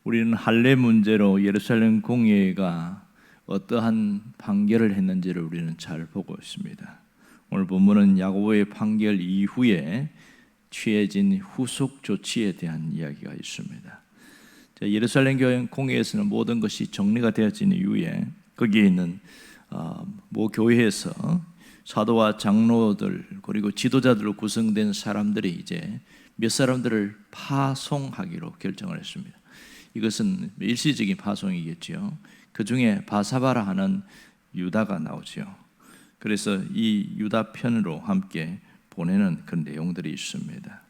우리는 할례 문제로 예루살렘 공회가 어떠한 판결을 했는지를 우리는 잘 보고 있습니다. 오늘 본문은 야고보의 판결 이후에 취해진 후속 조치에 대한 이야기가 있습니다. 예루살렘 공회에서는 모든 것이 정리가 되어진 이후에 거기에 있는 모 교회에서 사도와 장로들 그리고 지도자들로 구성된 사람들이 이제 몇 사람들을 파송하기로 결정을 했습니다. 이것은 일시적인 파송이겠죠. 그 중에 바사바라 하는 유다가 나오죠. 그래서 이 유다 편으로 함께 보내는 그런 내용들이 있습니다.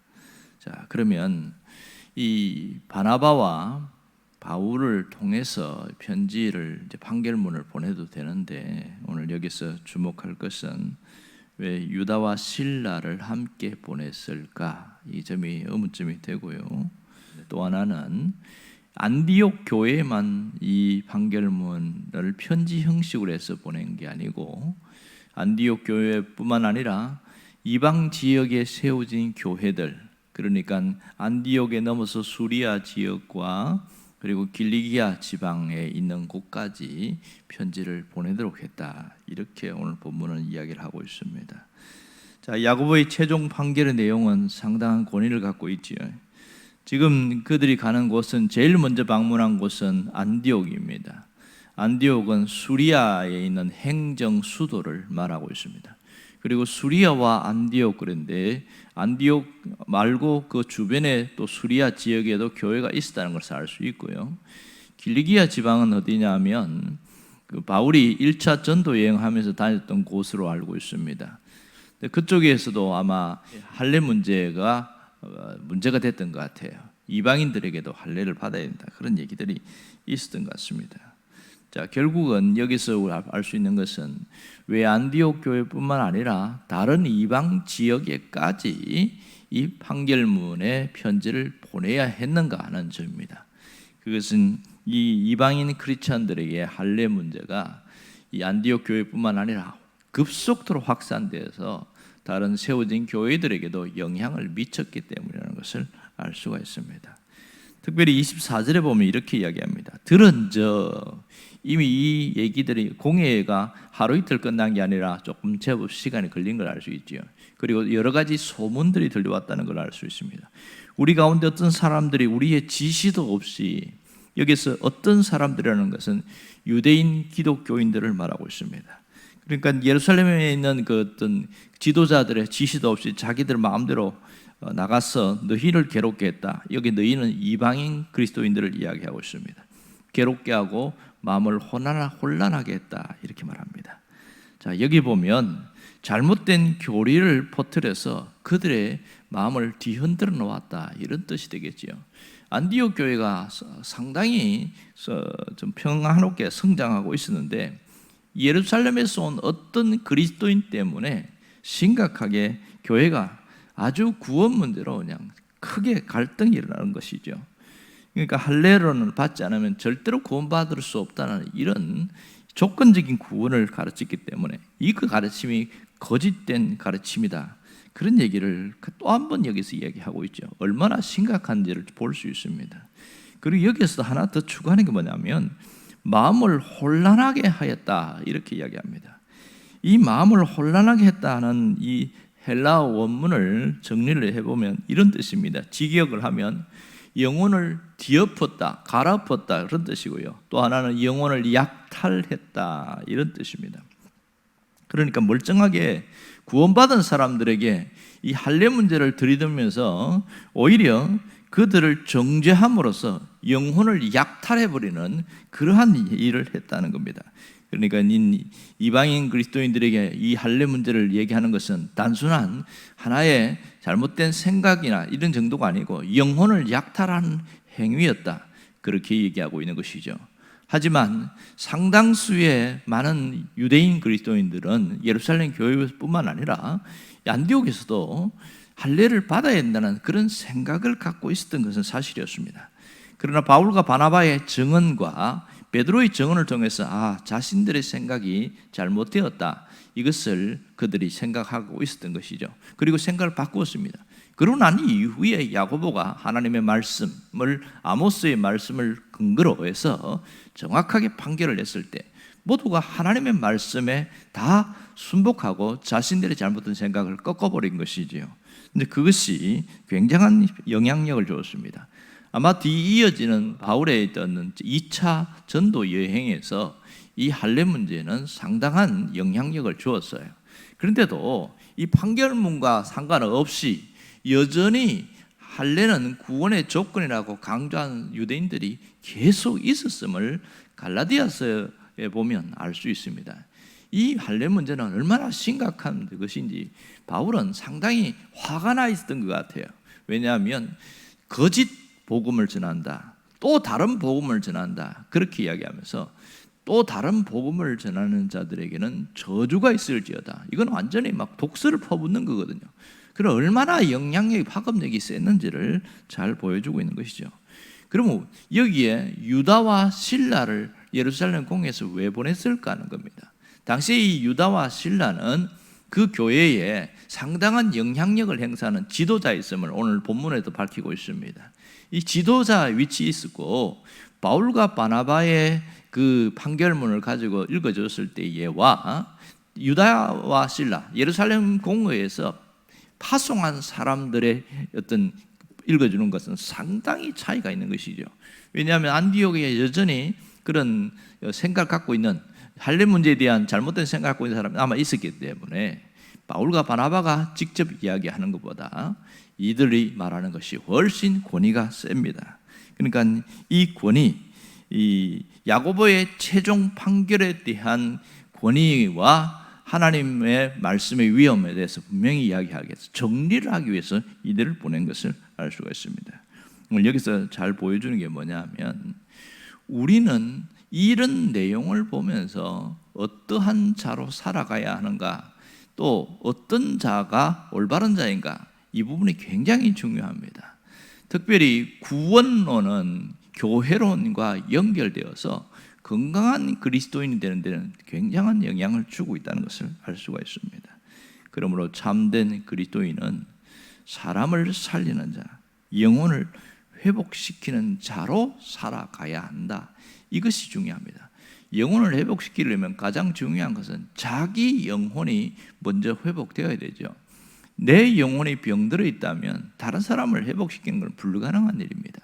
자, 그러면 이 바나바와 바울을 통해서 편지를 이제 판결문을 보내도 되는데 오늘 여기서 주목할 것은 왜 유다와 실라를 함께 보냈을까? 이 점이 의문점이 되고요. 또 하나는 안디옥 교회만 이 판결문을 편지 형식으로 해서 보낸 게 아니고 안디옥 교회뿐만 아니라 이방 지역에 세워진 교회들, 그러니까 안디옥에 넘어서 수리아 지역과 그리고 길리기아 지방에 있는 곳까지 편지를 보내도록 했다. 이렇게 오늘 본문은 이야기를 하고 있습니다. 자, 야고보의 최종 판결의 내용은 상당한 권위를 갖고 있지요. 지금 그들이 가는 곳은 제일 먼저 방문한 곳은 안디옥입니다. 안디옥은 수리아에 있는 행정 수도를 말하고 있습니다. 그리고 수리아와 안디옥 그런데 안디옥 말고 그 주변에 또 수리아 지역에도 교회가 있었다는 것을 알 수 있고요. 길리기아 지방은 어디냐면 그 바울이 1차 전도 여행하면서 다녔던 곳으로 알고 있습니다. 그쪽에서도 아마 할례 문제가 됐던 것 같아요. 이방인들에게도 할례를 받아야 된다. 그런 얘기들이 있었던 것 같습니다. 자, 결국은 여기서 알 수 있는 것은 왜 안디옥 교회뿐만 아니라 다른 이방 지역에까지 이 판결문의 편지를 보내야 했는가 하는 점입니다. 그것은 이 이방인 크리스찬들에게 할례 문제가 이 안디옥 교회뿐만 아니라 급속도로 확산되어서 다른 세워진 교회들에게도 영향을 미쳤기 때문이라는 것을 알 수가 있습니다. 특별히 24절에 보면 이렇게 이야기합니다. 들은저 이미 이 얘기들이 공회가 하루 이틀 끝난 게 아니라 조금 제법 시간이 걸린 걸 알 수 있죠. 그리고 여러 가지 소문들이 들려왔다는 걸 알 수 있습니다. 우리 가운데 어떤 사람들이 우리의 지시도 없이 여기서 어떤 사람들이라는 것은 유대인 기독교인들을 말하고 있습니다. 그러니까 예루살렘에 있는 그 어떤 지도자들의 지시도 없이 자기들 마음대로 나가서 너희를 괴롭게 했다. 여기 너희는 이방인 그리스도인들을 이야기하고 있습니다. 괴롭게 하고 마음을 혼란하게 했다. 이렇게 말합니다. 자, 여기 보면 잘못된 교리를 퍼뜨려서 그들의 마음을 뒤흔들어 놓았다. 이런 뜻이 되겠지요. 안디옥 교회가 상당히 좀 평화롭게 성장하고 있었는데 예루살렘에서 온 어떤 그리스도인 때문에 심각하게 교회가 아주 구원 문제로 그냥 크게 갈등이 일어나는 것이죠. 그러니까 할례로는 받지 않으면 절대로 구원받을 수 없다는 이런 조건적인 구원을 가르쳤기 때문에 이 그 가르침이 거짓된 가르침이다. 그런 얘기를 또 한 번 여기서 이야기하고 있죠. 얼마나 심각한지를 볼 수 있습니다. 그리고 여기서 하나 더 추가하는 게 뭐냐면 마음을 혼란하게 하였다. 이렇게 이야기합니다. 이 마음을 혼란하게 했다는 이 헬라어 원문을 정리를 해보면 이런 뜻입니다. 직역을 하면 영혼을 뒤엎었다, 갈아엎었다 그런 뜻이고요. 또 하나는 영혼을 약탈했다 이런 뜻입니다. 그러니까 멀쩡하게 구원받은 사람들에게 이 할례 문제를 들이대면서 오히려 그들을 정죄함으로써 영혼을 약탈해버리는 그러한 일을 했다는 겁니다. 그러니까 이방인 그리스도인들에게 이 할례 문제를 얘기하는 것은 단순한 하나의 잘못된 생각이나 이런 정도가 아니고 영혼을 약탈하는 행위였다. 그렇게 얘기하고 있는 것이죠. 하지만 상당수의 많은 유대인 그리스도인들은 예루살렘 교회뿐만 아니라 안디옥에서도 할례를 받아야 된다는 그런 생각을 갖고 있었던 것은 사실이었습니다. 그러나 바울과 바나바의 증언과 베드로의 증언을 통해서 자신들의 생각이 잘못되었다. 이것을 그들이 생각하고 있었던 것이죠. 그리고 생각을 바꾸었습니다. 그러고 난 이후에 야고보가 하나님의 말씀을, 아모스의 말씀을 근거로 해서 정확하게 판결을 냈을 때 모두가 하나님의 말씀에 다 순복하고 자신들의 잘못된 생각을 꺾어버린 것이지요. 근데 그것이 굉장한 영향력을 주었습니다. 아마 뒤이어지는 바울의 있던 2차 전도 여행에서 이 할례 문제는 상당한 영향력을 주었어요. 그런데도 이 판결문과 상관없이 여전히 할례는 구원의 조건이라고 강조한 유대인들이 계속 있었음을 갈라디아서에 보면 알 수 있습니다. 이 할례 문제는 얼마나 심각한 것인지 바울은 상당히 화가 나 있었던 것 같아요. 왜냐하면 거짓 복음을 전한다, 또 다른 복음을 전한다, 그렇게 이야기하면서 또 다른 복음을 전하는 자들에게는 저주가 있을지어다. 이건 완전히 막 독설을 퍼붓는 거거든요. 그럼 얼마나 영향력이, 파급력이 셌는지를 잘 보여주고 있는 것이죠. 그러면 여기에 유다와 실라를 예루살렘 공회에서 왜 보냈을까 하는 겁니다. 당시 이 유다와 실라는 그 교회에 상당한 영향력을 행사하는 지도자였음을 오늘 본문에도 밝히고 있습니다. 이 지도자 위치에 있었고, 바울과 바나바의 그 판결문을 가지고 읽어줬을 때에와 유다와 실라, 예루살렘 공회에서 파송한 사람들의 어떤 읽어주는 것은 상당히 차이가 있는 것이죠. 왜냐하면 안디옥에 여전히 그런 생각을 갖고 있는, 할례 문제에 대한 잘못된 생각을 갖고 있는 사람이 아마 있었기 때문에 바울과 바나바가 직접 이야기하는 것보다 이들이 말하는 것이 훨씬 권위가 셉니다. 그러니까 이 권위, 이 야고보의 최종 판결에 대한 권위와 하나님의 말씀의 위험에 대해서 분명히 이야기하기 위해서, 정리를 하기 위해서 이들을 보낸 것을 알 수가 있습니다. 오늘 여기서 잘 보여주는 게 뭐냐면, 우리는 이런 내용을 보면서 어떠한 자로 살아가야 하는가, 또 어떤 자가 올바른 자인가, 이 부분이 굉장히 중요합니다. 특별히 구원론은 교회론과 연결되어서 건강한 그리스도인이 되는 데는 굉장한 영향을 주고 있다는 것을 알 수가 있습니다. 그러므로 참된 그리스도인은 사람을 살리는 자, 영혼을 회복시키는 자로 살아가야 한다. 이것이 중요합니다. 영혼을 회복시키려면 가장 중요한 것은 자기 영혼이 먼저 회복되어야 되죠. 내 영혼이 병들어 있다면 다른 사람을 회복시키는 건 불가능한 일입니다.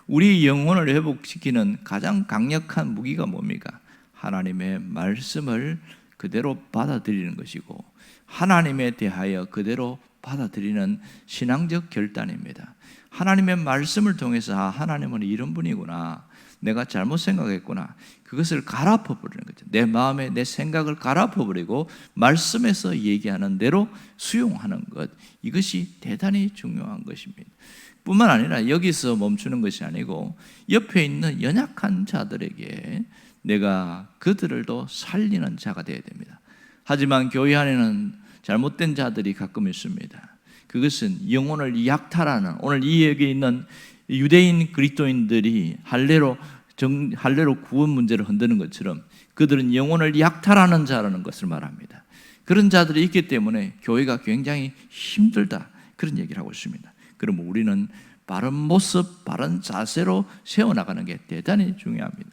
우리 영혼을 회복시키는 가장 강력한 무기가 뭡니까? 하나님의 말씀을 그대로 받아들이는 것이고, 하나님에 대하여 그대로 받아들이는 신앙적 결단입니다. 하나님의 말씀을 통해서 하나님은 이런 분이구나, 내가 잘못 생각했구나, 그것을 갈아엎어버리는 거죠. 내 마음에 내 생각을 갈아엎어버리고 말씀에서 얘기하는 대로 수용하는 것, 이것이 대단히 중요한 것입니다. 뿐만 아니라 여기서 멈추는 것이 아니고 옆에 있는 연약한 자들에게 내가 그들을도 살리는 자가 되어야 됩니다. 하지만 교회 안에는 잘못된 자들이 가끔 있습니다. 그것은 영혼을 약탈하는, 오늘 이 여기 있는 유대인 그리스도인들이 할례로 구원 문제를 흔드는 것처럼 그들은 영혼을 약탈하는 자라는 것을 말합니다. 그런 자들이 있기 때문에 교회가 굉장히 힘들다, 그런 얘기를 하고 있습니다. 그러면 우리는 바른 모습, 바른 자세로 세워나가는 게 대단히 중요합니다.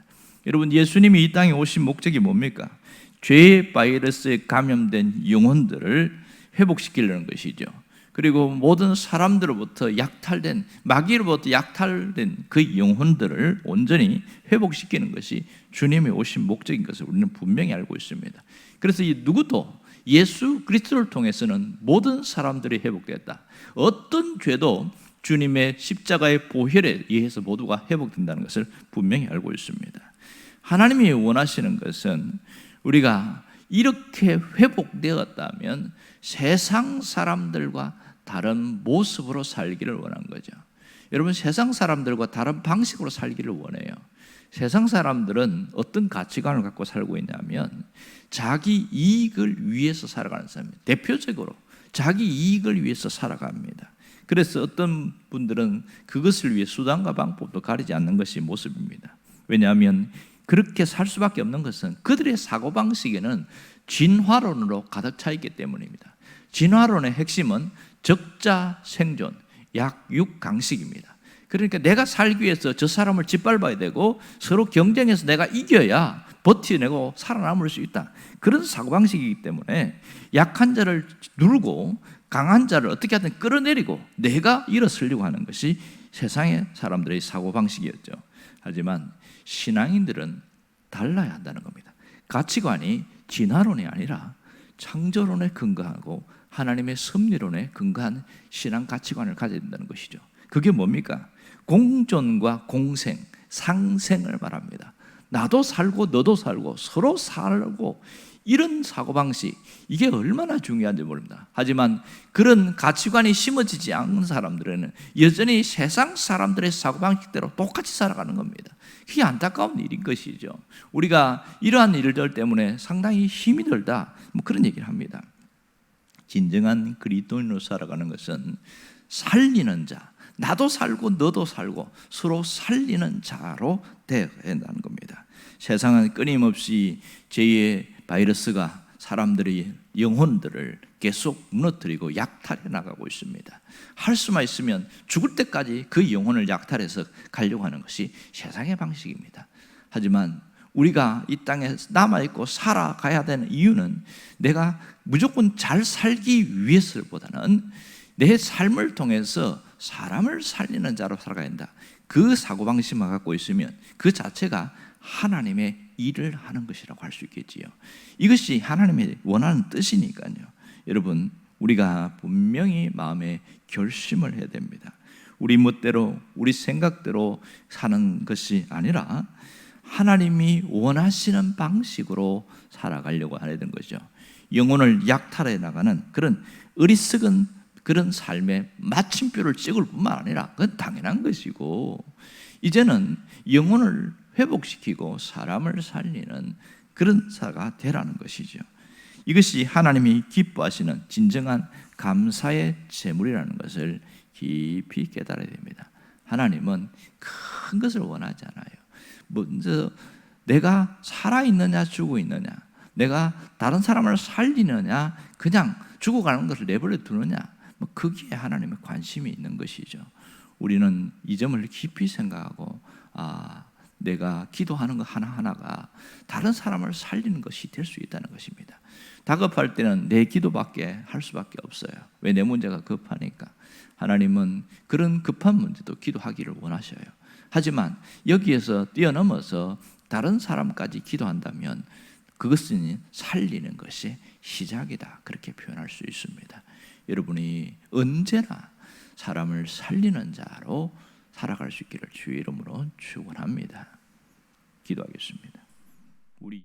여러분, 예수님이 이 땅에 오신 목적이 뭡니까? 죄의 바이러스에 감염된 영혼들을 회복시키려는 것이죠. 그리고 모든 사람들로부터 약탈된, 마귀로부터 약탈된 그 영혼들을 온전히 회복시키는 것이 주님이 오신 목적인 것을 우리는 분명히 알고 있습니다. 그래서 이 누구도 예수 그리스도를 통해서는 모든 사람들이 회복됐다. 어떤 죄도 주님의 십자가의 보혈에 의해서 모두가 회복된다는 것을 분명히 알고 있습니다. 하나님이 원하시는 것은 우리가 이렇게 회복되었다면 세상 사람들과 다른 모습으로 살기를 원한 거죠. 여러분, 세상 사람들과 다른 방식으로 살기를 원해요. 세상 사람들은 어떤 가치관을 갖고 살고 있냐면 자기 이익을 위해서 살아가는 사람입니다. 대표적으로 자기 이익을 위해서 살아갑니다. 그래서 어떤 분들은 그것을 위해 수단과 방법도 가리지 않는 것이 모습입니다. 왜냐하면 그렇게 살 수밖에 없는 것은 그들의 사고방식에는 진화론으로 가득 차 있기 때문입니다. 진화론의 핵심은 적자 생존, 약육강식입니다. 그러니까 내가 살기 위해서 저 사람을 짓밟아야 되고 서로 경쟁해서 내가 이겨야 버텨내고 살아남을 수 있다. 그런 사고방식이기 때문에 약한 자를 누르고 강한 자를 어떻게 하든 끌어내리고 내가 일어서려고 하는 것이 세상의 사람들의 사고방식이었죠. 하지만 신앙인들은 달라야 한다는 겁니다. 가치관이 진화론이 아니라 창조론에 근거하고 하나님의 섭리론에 근거한 신앙 가치관을 가져야 된다는 것이죠. 그게 뭡니까? 공존과 공생, 상생을 말합니다. 나도 살고 너도 살고 서로 살고 이런 사고방식, 이게 얼마나 중요한지 모릅니다. 하지만 그런 가치관이 심어지지 않는 사람들은 여전히 세상 사람들의 사고방식대로 똑같이 살아가는 겁니다. 그게 안타까운 일인 것이죠. 우리가 이러한 일들 때문에 상당히 힘이 들다, 그런 얘기를 합니다. 진정한 그리스도인으로 살아가는 것은 살리는 자, 나도 살고 너도 살고 서로 살리는 자로 되어야 한다는 겁니다. 세상은 끊임없이 죄의 바이러스가 사람들의 영혼들을 계속 무너뜨리고 약탈해 나가고 있습니다. 할 수만 있으면 죽을 때까지 그 영혼을 약탈해서 가려고 하는 것이 세상의 방식입니다. 하지만 우리가 이 땅에 남아있고 살아가야 되는 이유는 내가 무조건 잘 살기 위해서보다는 내 삶을 통해서 사람을 살리는 자로 살아가야 한다. 그 사고방식만 갖고 있으면 그 자체가 하나님의 일을 하는 것이라고 할 수 있겠지요. 이것이 하나님의 원하는 뜻이니까요. 여러분, 우리가 분명히 마음에 결심을 해야 됩니다. 우리 멋대로 우리 생각대로 사는 것이 아니라 하나님이 원하시는 방식으로 살아가려고 하는 것이죠. 영혼을 약탈해 나가는 그런 어리석은 그런 삶의 마침표를 찍을 뿐만 아니라 그건 당연한 것이고, 이제는 영혼을 회복시키고 사람을 살리는 그런 사가 되라는 것이죠. 이것이 하나님이 기뻐하시는 진정한 감사의 제물이라는 것을 깊이 깨달아야 됩니다. 하나님은 큰 것을 원하지 않아요. 먼저 내가 살아있느냐 죽어 있느냐, 내가 다른 사람을 살리느냐 그냥 죽어가는 것을 내버려 두느냐, 거기에 하나님의 관심이 있는 것이죠. 우리는 이 점을 깊이 생각하고 내가 기도하는 것 하나하나가 다른 사람을 살리는 것이 될 수 있다는 것입니다. 다급할 때는 내 기도밖에 할 수밖에 없어요. 왜? 내 문제가 급하니까. 하나님은 그런 급한 문제도 기도하기를 원하셔요. 하지만 여기에서 뛰어넘어서 다른 사람까지 기도한다면 그것은 살리는 것이 시작이다, 그렇게 표현할 수 있습니다. 여러분이 언제나 사람을 살리는 자로 살아갈 수 있기를 주의 이름으로 축원합니다. 기도하겠습니다. 우리